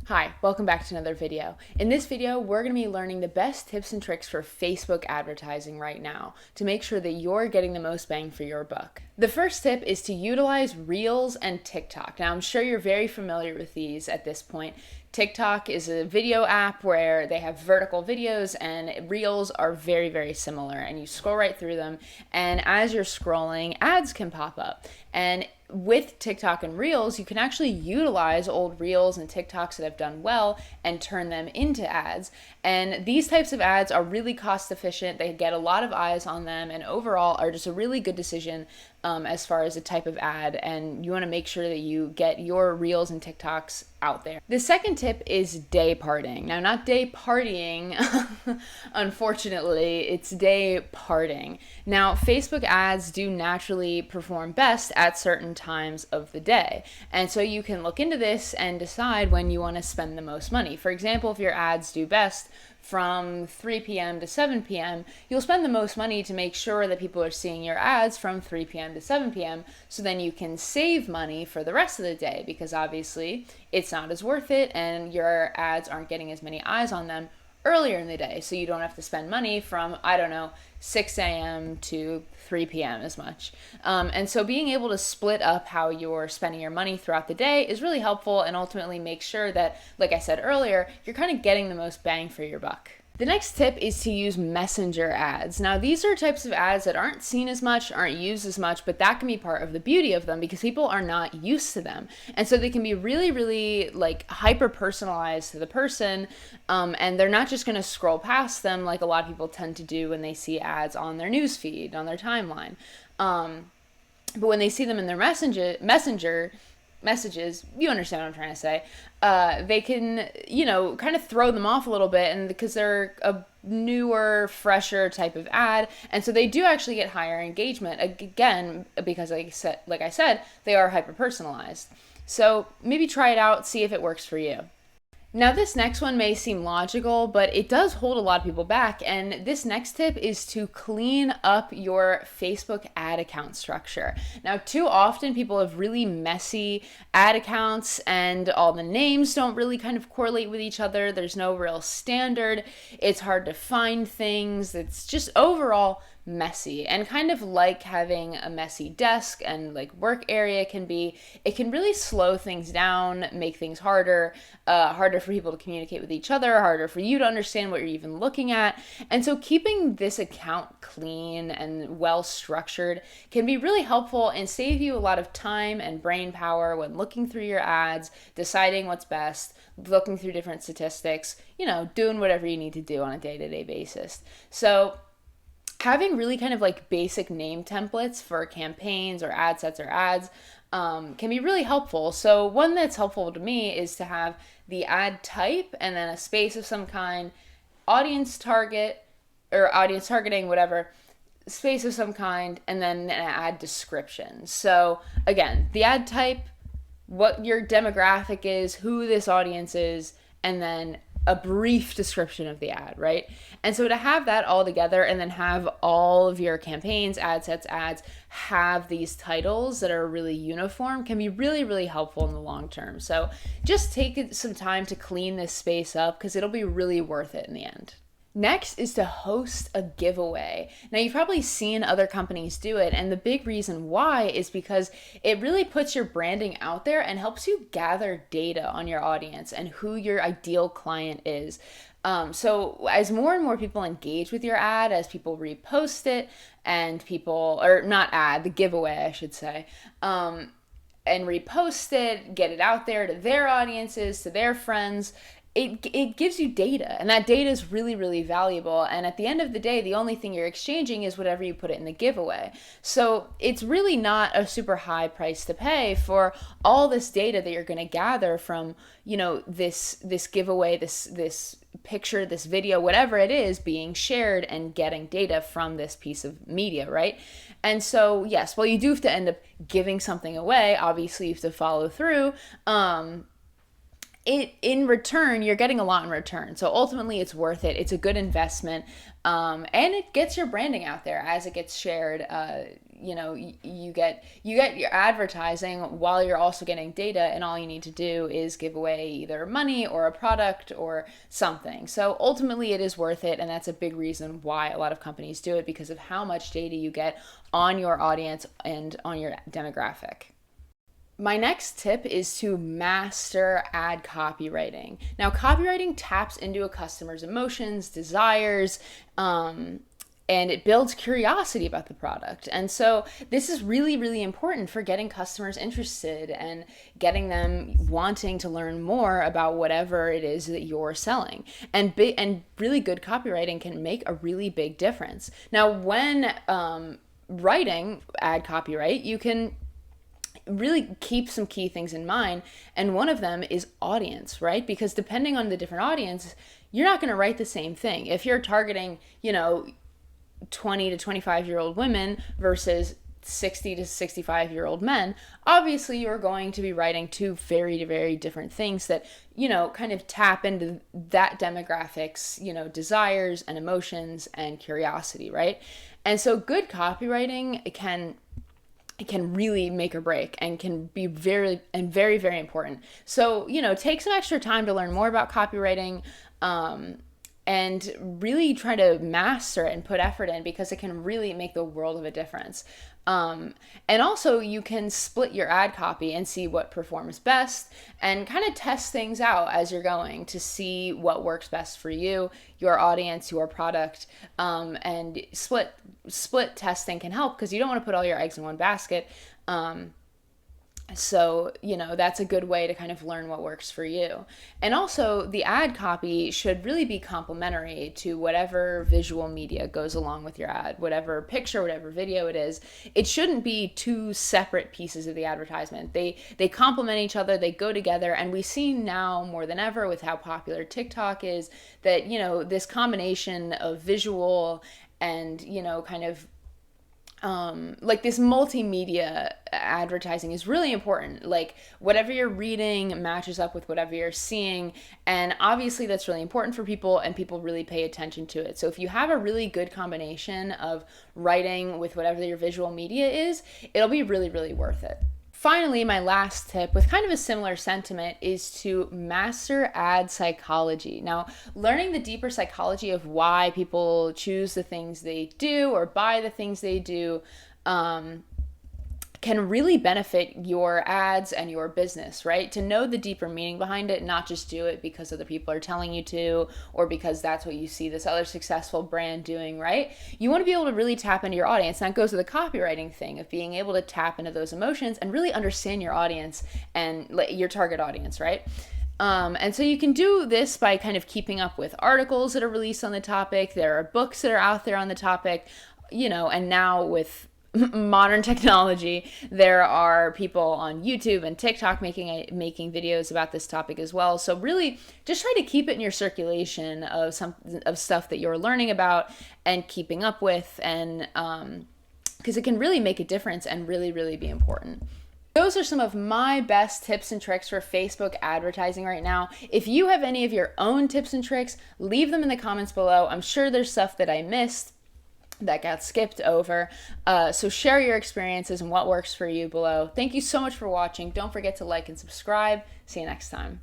Hi, welcome back to another video. In this video, we're going to be learning the best tips and tricks for Facebook advertising right now to make sure that you're getting the most bang for your buck. The first tip is to utilize Reels and TikTok. Now, I'm sure you're very familiar with these at this point. TikTok is a video app where they have vertical videos, and Reels are very, very similar, and you scroll right through them, and as you're scrolling, ads can pop up. And with TikTok and Reels, you can actually utilize old Reels and TikToks that have done well and turn them into ads. And these types of ads are really cost efficient. They get a lot of eyes on them and overall are just a really good decision as far as the type of ad. And you want to make sure that you get your Reels and TikToks out there. The second tip is day parting. Now, not day partying, unfortunately, it's day parting. Now, Facebook ads do naturally perform best at certain times of the day. And so you can look into this and decide when you want to spend the most money. For example, if your ads do best from 3 p.m. to 7 p.m., you'll spend the most money to make sure that people are seeing your ads from 3 p.m. to 7 p.m. so then you can save money for the rest of the day, because obviously it's not as worth it and your ads aren't getting as many eyes on them earlier in the day, so you don't have to spend money from, 6 a.m. to 3 p.m. as much. And so being able to split up how you're spending your money throughout the day is really helpful, and ultimately make sure that, like I said earlier, you're kind of getting the most bang for your buck. The next tip is to use messenger ads. Now, these are types of ads that aren't seen as much, aren't used as much, but that can be part of the beauty of them because people are not used to them. And so they can be really, really like hyper personalized to the person. And they're not just going to scroll past them like a lot of people tend to do when they see ads on their news feed, on their timeline. But when they see them in their messenger messages, you understand what I'm trying to say, they can, kind of throw them off a little bit, and because they're a newer, fresher type of ad, and so they do actually get higher engagement, again, because like I said, they are hyper personalized. So maybe try it out, see if it works for you. Now, this next one may seem logical, but it does hold a lot of people back. And this next tip is to clean up your Facebook ad account structure. Now, too often people have really messy ad accounts and all the names don't really kind of correlate with each other. There's no real standard. It's hard to find things. It's just overall messy, and kind of like having a messy desk and like work area can be, it can really slow things down, make things harder for people to communicate with each other, harder for you to understand what you're even looking at. And so keeping this account clean and well structured can be really helpful and save you a lot of time and brain power when looking through your ads, deciding what's best, looking through different statistics, doing whatever you need to do on a day-to-day basis. So having really kind of like basic name templates for campaigns or ad sets or ads can be really helpful. So one that's helpful to me is to have the ad type and then a space of some kind, audience target or audience targeting, whatever, space of some kind, and then an ad description. So again, the ad type, what your demographic is, who this audience is, and then a brief description of the ad, right? And so to have that all together and then have all of your campaigns, ad sets, ads have these titles that are really uniform can be really, really helpful in the long term. So just take some time to clean this space up because it'll be really worth it in the end. Next is to host a giveaway. Now, you've probably seen other companies do it, and the big reason why is because it really puts your branding out there and helps you gather data on your audience and who your ideal client is. So as more and more people engage with your ad, as people repost it, and the giveaway, I should say, and repost it, get it out there to their audiences, to their friends, it gives you data, and that data is really, really valuable. And at the end of the day, the only thing you're exchanging is whatever you put it in the giveaway. So it's really not a super high price to pay for all this data that you're going to gather from, this giveaway, this picture, this video, whatever it is, being shared and getting data from this piece of media, right? And so, yes, well, you do have to end up giving something away. Obviously, you have to follow through. In return, you're getting a lot in return. So ultimately, it's worth it. It's a good investment, and it gets your branding out there as it gets shared. you get your advertising while you're also getting data, and all you need to do is give away either money or a product or something. So ultimately it is worth it, and that's a big reason why a lot of companies do it, because of how much data you get on your audience and on your demographic. My next tip is to master ad copywriting. Now, copywriting taps into a customer's emotions, desires, and it builds curiosity about the product. And so this is really, really important for getting customers interested and getting them wanting to learn more about whatever it is that you're selling. And really good copywriting can make a really big difference. Now, when writing ad copyright, you can really keep some key things in mind, and one of them is audience, right? Because depending on the different audience, you're not going to write the same thing. If you're targeting 20 to 25-year-old women versus 60 to 65-year-old men, obviously you're going to be writing two very, very different things that, kind of tap into that demographic's, desires and emotions and curiosity, right? And so good copywriting can really make or break, and can be very, very important. So, take some extra time to learn more about copywriting, and really try to master it and put effort in, because it can really make the world of a difference. And also you can split your ad copy and see what performs best, and kind of test things out as you're going to see what works best for you, your audience, your product. And split testing can help, because you don't want to put all your eggs in one basket. So, that's a good way to kind of learn what works for you. And also, the ad copy should really be complementary to whatever visual media goes along with your ad, whatever picture, whatever video it is. It shouldn't be two separate pieces of the advertisement. They complement each other, they go together, and we see now more than ever with how popular TikTok is that, this combination of visual and, kind of like this multimedia advertising is really important. Like whatever you're reading matches up with whatever you're seeing. And obviously that's really important for people, and people really pay attention to it. So if you have a really good combination of writing with whatever your visual media is, it'll be really, really worth it. Finally, my last tip, with kind of a similar sentiment, is to master ad psychology. Now, learning the deeper psychology of why people choose the things they do or buy the things they do can really benefit your ads and your business, right? To know the deeper meaning behind it, not just do it because other people are telling you to, or because that's what you see this other successful brand doing, right? You want to be able to really tap into your audience. And that goes to the copywriting thing of being able to tap into those emotions and really understand your audience and your target audience, right? And so you can do this by kind of keeping up with articles that are released on the topic. There are books that are out there on the topic, and now with modern technology, there are people on YouTube and TikTok making videos about this topic as well. So really just try to keep it in your circulation of stuff that you're learning about and keeping up with, and because it can really make a difference and really, really be important. Those are some of my best tips and tricks for Facebook advertising right now. If you have any of your own tips and tricks, leave them in the comments below. I'm sure there's stuff that I missed that got skipped over. So share your experiences and what works for you below. Thank you so much for watching. Don't forget to like and subscribe. See you next time.